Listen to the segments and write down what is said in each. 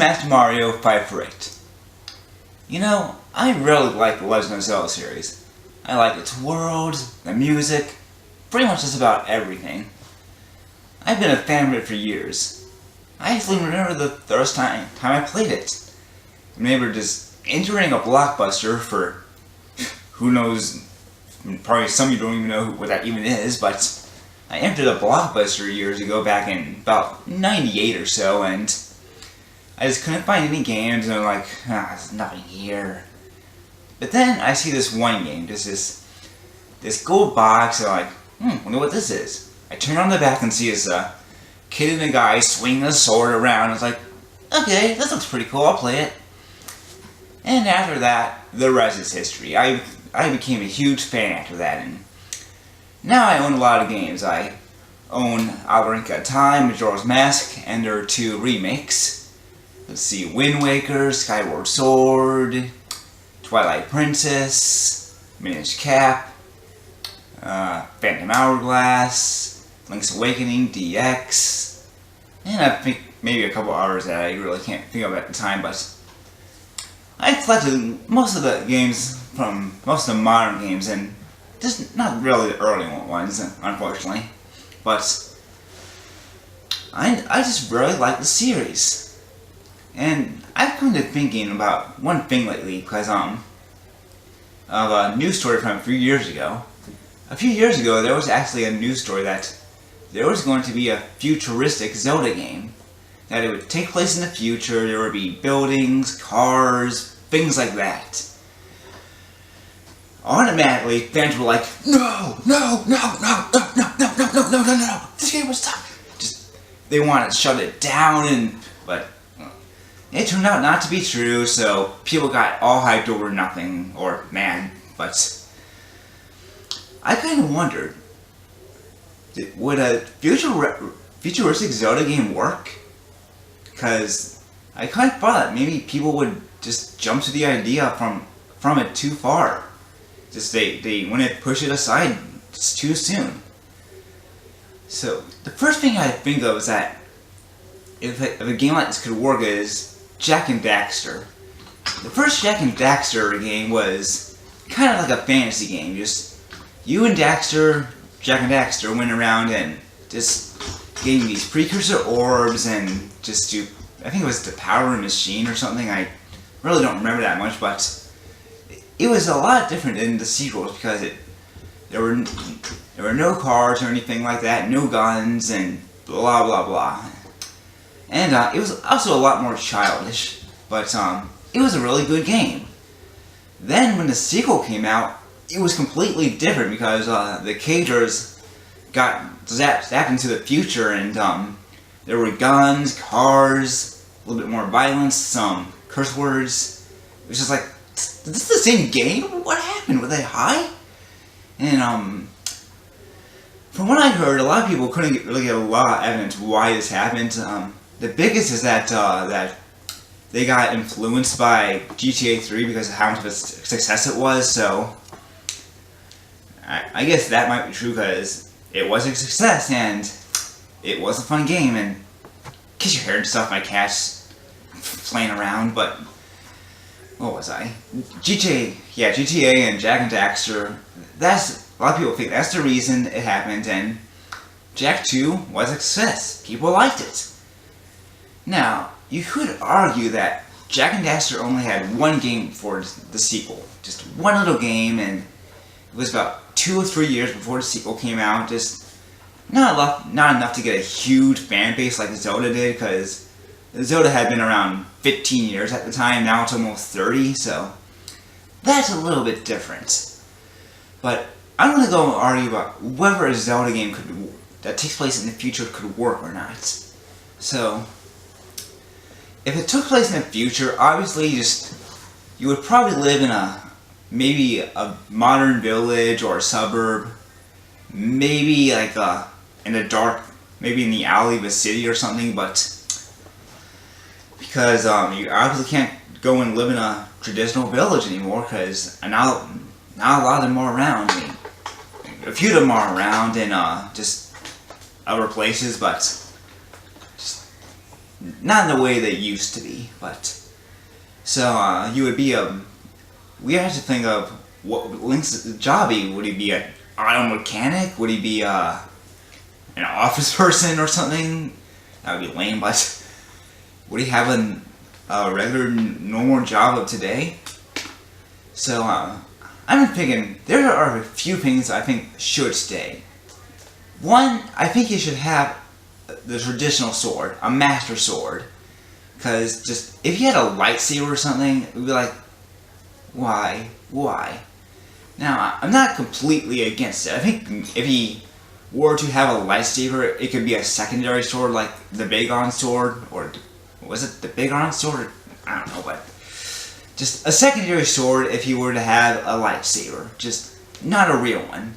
Smash Mario 5 for 8. You know, I really like the Legend of Zelda series. I like its world, the music, pretty much just about everything. I've been a fan of it for years. I actually remember the first time I played it. I remember just entering a blockbuster for, who knows, probably some of you don't even know what that even is, but I entered a blockbuster years ago, back in about 98 or so, and I just couldn't find any games, and I'm like, there's nothing here. But then I see this one game, just this gold box, and I'm like, wonder what this is. I turn on the back and see this kid and a guy swinging a sword around. I was like, okay, this looks pretty cool, I'll play it. And after that, the rest is history. I became a huge fan after that, and now I own a lot of games. I own Ocarina of Time, Majora's Mask, and there are 2 remakes. Let's see, Wind Waker, Skyward Sword, Twilight Princess, Minish Cap, Phantom Hourglass, Link's Awakening, DX, and I think maybe a couple others that I really can't think of at the time, but I collected most of the games from most of the modern games, and just not really the early ones, unfortunately. But I just really like the series. And I've come to thinking about one thing lately because of a news story from a few years ago. A few years ago, there was actually a news story that there was going to be a futuristic Zelda game. That it would take place in the future, there would be buildings, cars, things like that. Automatically, fans were like, no, this game was tough. Just, they wanted to shut it down, but it turned out not to be true, so people got all hyped over nothing, or mad, but I kind of wondered, would a futuristic Zelda game work? Because I kind of thought that maybe people would just jump to the idea from it too far. Just they want to push it aside just too soon. So the first thing I think of is that if a game like this could work is Jak and Daxter. The first Jak and Daxter game was kind of like a fantasy game. Just you and Daxter, Jak and Daxter, went around and just getting these precursor orbs and just to, I think it was to power a machine or something. I really don't remember that much, but it was a lot different than the sequels because there were no cars or anything like that, no guns, and blah blah blah. And it was also a lot more childish, but it was a really good game. Then when the sequel came out, it was completely different because the Cagers got zapped into the future, and there were guns, cars, a little bit more violence, some curse words. It was just like, is this the same game? What happened? Were they high? And from what I heard, a lot of people couldn't really get a lot of evidence why this happened. The biggest is that that they got influenced by GTA 3 because of how much of a success it was. So I guess that might be true because it was a success and it was a fun game. And in case you heard stuff, my cat's playing around, but. What was I? GTA and Jak and Daxter, that's, a lot of people think that's the reason it happened, and Jak 2 was a success. People liked it. Now, you could argue that Jak and Daxter only had one game before the sequel. Just one little game, and it was about 2 or 3 years before the sequel came out. Just not enough to get a huge fan base like Zelda did, because Zelda had been around 15 years at the time, now it's almost 30, so that's a little bit different. But I'm going to go and argue about whether a Zelda game that takes place in the future could work or not. So, if it took place in the future, obviously you would probably live in maybe a modern village or a suburb, maybe like in the dark, maybe in the alley of a city or something, but because you obviously can't go and live in a traditional village anymore because not a lot of them are around. I mean, a few of them are around in just other places, but just not in the way they used to be, but so you would be we have to think of what Link's job be. Would he be an auto mechanic? Would he be an office person or something? That would be lame, but would he have a regular, normal job of today? So, I'm thinking, there are a few things I think should stay. One, I think he should have the traditional sword, a master sword. Because just, if he had a lightsaber or something, it would be like, why? Why? Now, I'm not completely against it. I think if he were to have a lightsaber, it could be a secondary sword like the Big On sword, or was it the Big On sword? I don't know, but just a secondary sword if he were to have a lightsaber, just not a real one.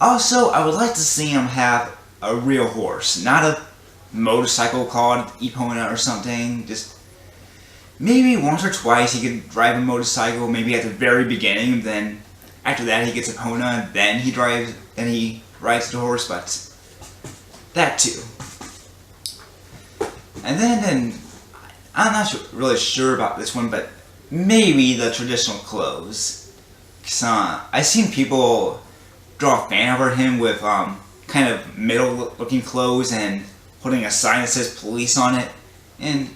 Also, I would like to see him have a real horse, not a motorcycle called Epona or something. Just maybe once or twice he could drive a motorcycle, maybe at the very beginning, then after that he gets Epona, then he rides the horse, but that too. And then I'm not really sure about this one, but maybe the traditional clothes. Cause I've seen people draw a fan over him with kind of middle-looking clothes and holding a sign that says police on it, and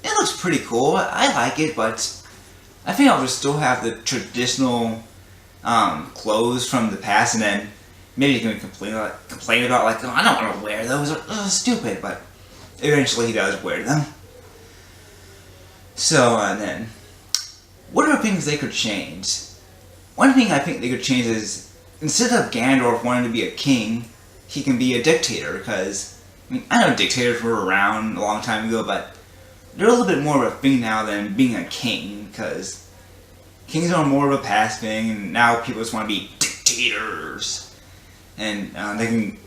it looks pretty cool. I like it, but I think I'll just still have the traditional clothes from the past, and then maybe you can complain about like, oh, I don't want to wear those, those are stupid, but eventually he does wear them. So, then, what are things they could change? One thing I think they could change is, instead of Ganondorf wanting to be a king, he can be a dictator, because, I mean, I know dictators were around a long time ago, but they're a little bit more of a thing now than being a king, because kings are more of a past thing, and now people just want to be dictators. And they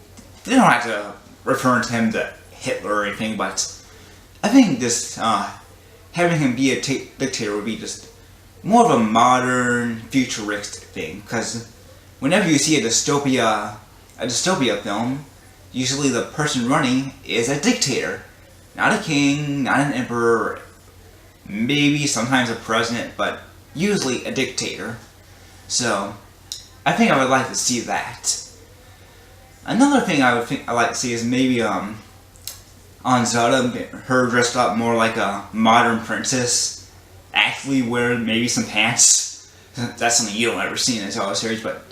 don't have to refer to him to Hitler or anything, but I think just having him be a dictator would be just more of a modern, futuristic thing. Because whenever you see a dystopia film, usually the person running is a dictator, not a king, not an emperor, maybe sometimes a president, but usually a dictator. So I think I would like to see that. Another thing I like to see is maybe on Zelda, her dressed up more like a modern princess, actually wear maybe some pants. That's something you don't ever see in the Zelda series, but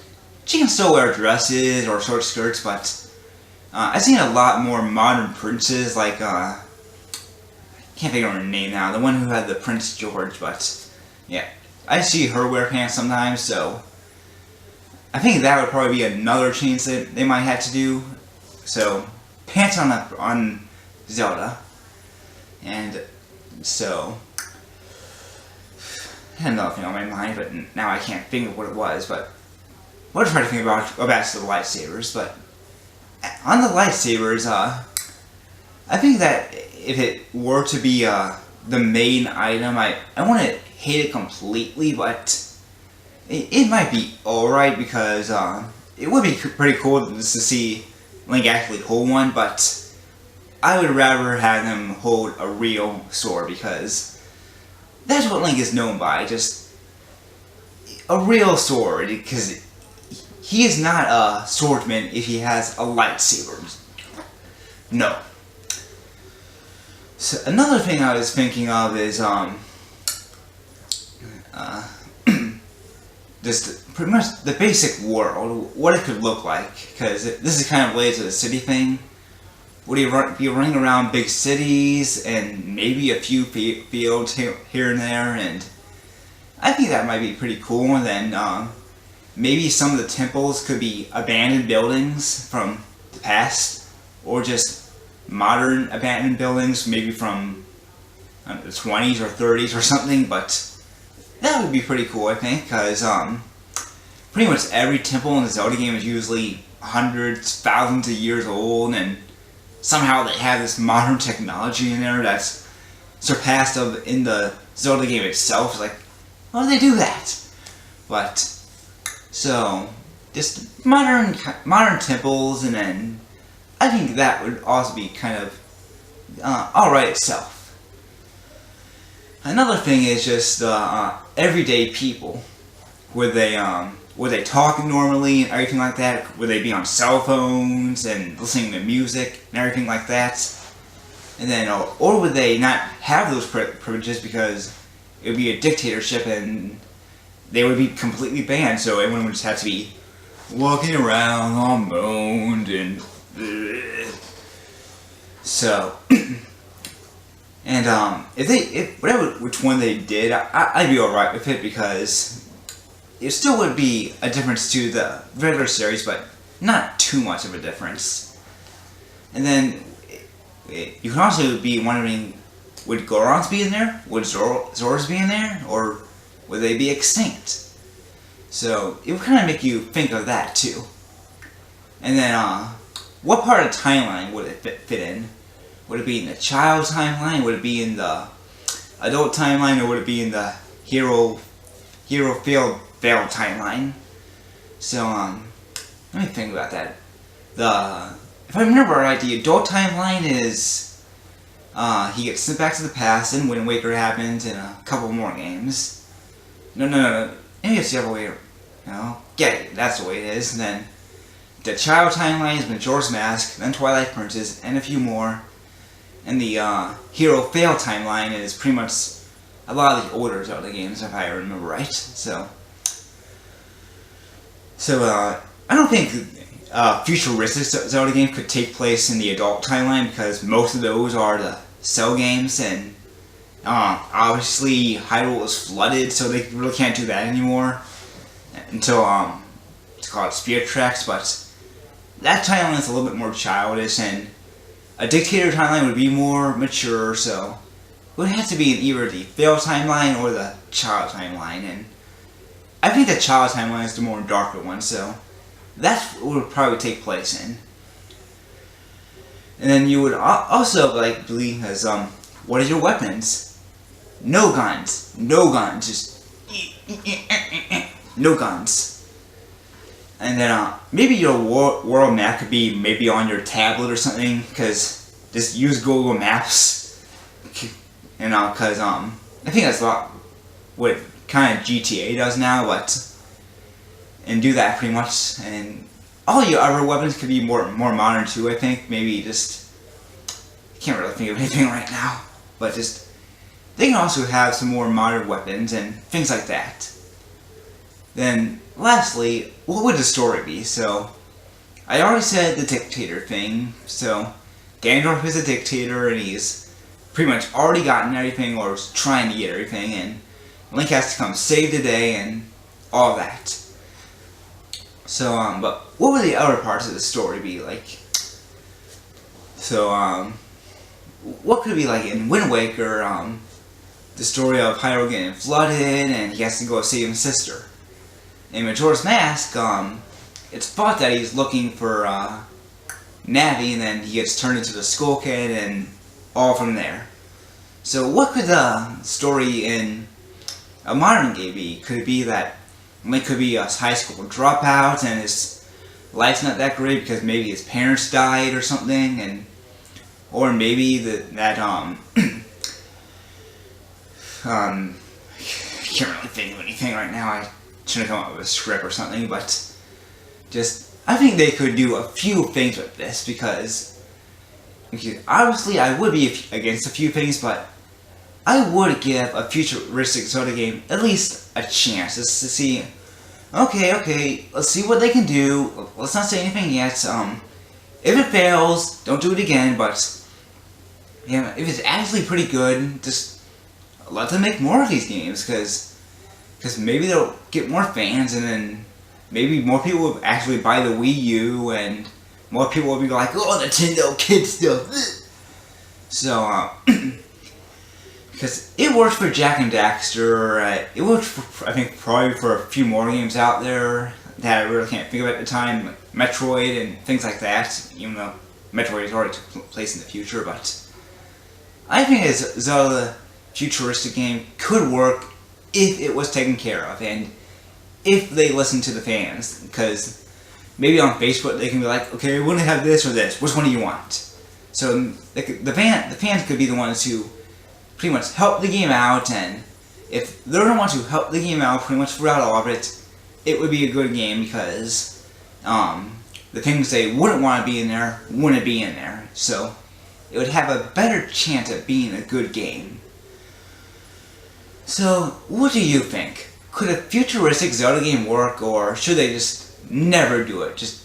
she can still wear dresses or short skirts, but I've seen a lot more modern princes, like, I can't think of her name now, the one who had the Prince George, but yeah, I see her wear pants sometimes, so I think that would probably be another change that they might have to do. So, pants on Zelda. And so, I had another thing on my mind, but now I can't think of what it was, but we'll try to think about go back to the lightsabers. But on the lightsabers, I think that if it were to be the main item, I wouldn't hate it completely, but it might be alright, because it would be pretty cool just to see Link actually hold one, but I would rather have him hold a real sword, because that's what Link is known by, just a real sword, because he is not a swordsman if he has a lightsaber. No. So another thing I was thinking of is just pretty much the basic world, what it could look like, because this is kind of related to the city thing. Would he be running around big cities and maybe a few fields here and there? And I think that might be pretty cool. And then maybe some of the temples could be abandoned buildings from the past, or just modern abandoned buildings, maybe from the 20s or 30s or something. But that would be pretty cool, I think, because pretty much every temple in the Zelda game is usually hundreds, thousands of years old, and somehow they have this modern technology in there that's surpassed in the Zelda game itself. It's like, how do they do that? But so just modern temples, and then I think that would also be kind of alright itself. Another thing is just everyday people. Would they talk normally and everything like that? Would they be on cell phones and listening to music and everything like that? And then, or would they not have those privileges because it would be a dictatorship and they would be completely banned? So everyone would just have to be walking around all moaned and so. And if whatever which one they did, I'd be alright with it because it still would be a difference to the regular series, but not too much of a difference. And then you can also be wondering, would Gorons be in there? Would Zoras be in there? Or would they be extinct? So it would kind of make you think of that too. And then what part of the timeline would it fit in? Would it be in the child timeline? Would it be in the adult timeline? Or would it be in the hero fail timeline? So let me think about that. If I remember right, the adult timeline is he gets sent back to the past, and Wind Waker happens, and a couple more games. No. Maybe it's the other way. No, get it. That's the way it is. And then the child timeline is Majora's Mask, then Twilight Princess, and a few more. And the hero fail timeline is pretty much a lot of the older Zelda games, if I remember right. So I don't think futuristic Zelda game could take place in the adult timeline because most of those are the Cell games, and obviously Hyrule was flooded, so they really can't do that anymore until it's called Spirit Tracks. But that timeline is a little bit more childish, and a dictator timeline would be more mature, so it would have to be in either the fail timeline or the child timeline, and I think the child timeline is the more darker one, so that's what would probably take place in. And then you would also believe as what are your weapons? No guns, just no guns. And then maybe your world map could be maybe on your tablet or something, because just use Google Maps, and because I think that's a lot what kind of GTA does now, and do that pretty much. And all your other weapons could be more modern too. I think maybe just can't really think of anything right now, but just they can also have some more modern weapons and things like that. Then lastly, what would the story be? So I already said the dictator thing. So Ganondorf is a dictator, and he's pretty much already gotten everything, or is trying to get everything, and Link has to come save the day and all that. So but what would the other parts of the story be like? So what could it be like in Wind Waker? The story of Hyrule getting flooded, and he has to go save his sister. In Majora's Mask, it's thought that he's looking for Navi, and then he gets turned into the Skull Kid, and all from there. So what could the story in a modern game be? Could it be that Link could be a high school dropout, and his life's not that great because maybe his parents died or something, or maybe that I can't really think of anything right now. I should have come up with a script or something, but I think they could do a few things with this, because obviously I would be against a few things, but I would give a futuristic Zelda game at least a chance, just to see, okay, let's see what they can do. Let's not say anything yet. If it fails, don't do it again, but yeah, if it's actually pretty good, just let them make more of these games, because maybe they'll get more fans, and then maybe more people will actually buy the Wii U, and more people will be like, oh, Nintendo kid stuff. So, because it worked for Jak and Daxter, it worked for, I think, probably for a few more games out there that I really can't think of at the time, like Metroid and things like that, even though Metroid is already took place in the future. But I think a Zelda futuristic game could work if it was taken care of, and if they listen to the fans, because maybe on Facebook they can be like, okay, we want to have this or this, which one do you want? So the fans could be the ones who pretty much help the game out, and if they're the ones who help the game out pretty much throughout all of it, it would be a good game because the things they wouldn't want to be in there wouldn't be in there. So it would have a better chance of being a good game. So what do you think? Could a futuristic Zelda game work, or should they just never do it? Just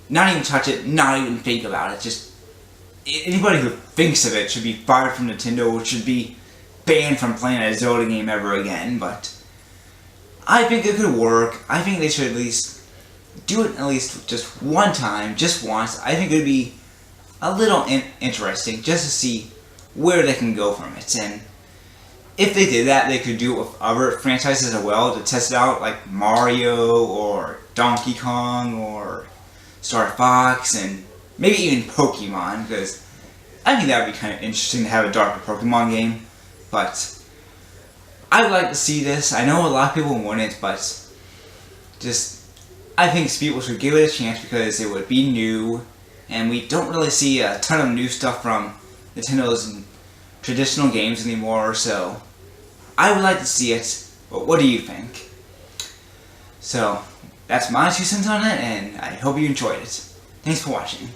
not even touch it, not even think about it. Just anybody who thinks of it should be fired from Nintendo, or should be banned from playing a Zelda game ever again. But I think it could work. I think they should at least do it at least just one time, just once. I think it would be a little interesting just to see where they can go from it. And if they did that, they could do it with other franchises as well to test it out, like Mario or Donkey Kong or Star Fox, and maybe even Pokemon, because I think that would be kind of interesting to have a darker Pokemon game. But I would like to see this. I know a lot of people wouldn't, but just I think people should give it a chance because it would be new, and we don't really see a ton of new stuff from Nintendo's traditional games anymore, so I would like to see it. But what do you think? So that's my 2 cents on it, and I hope you enjoyed it. Thanks for watching.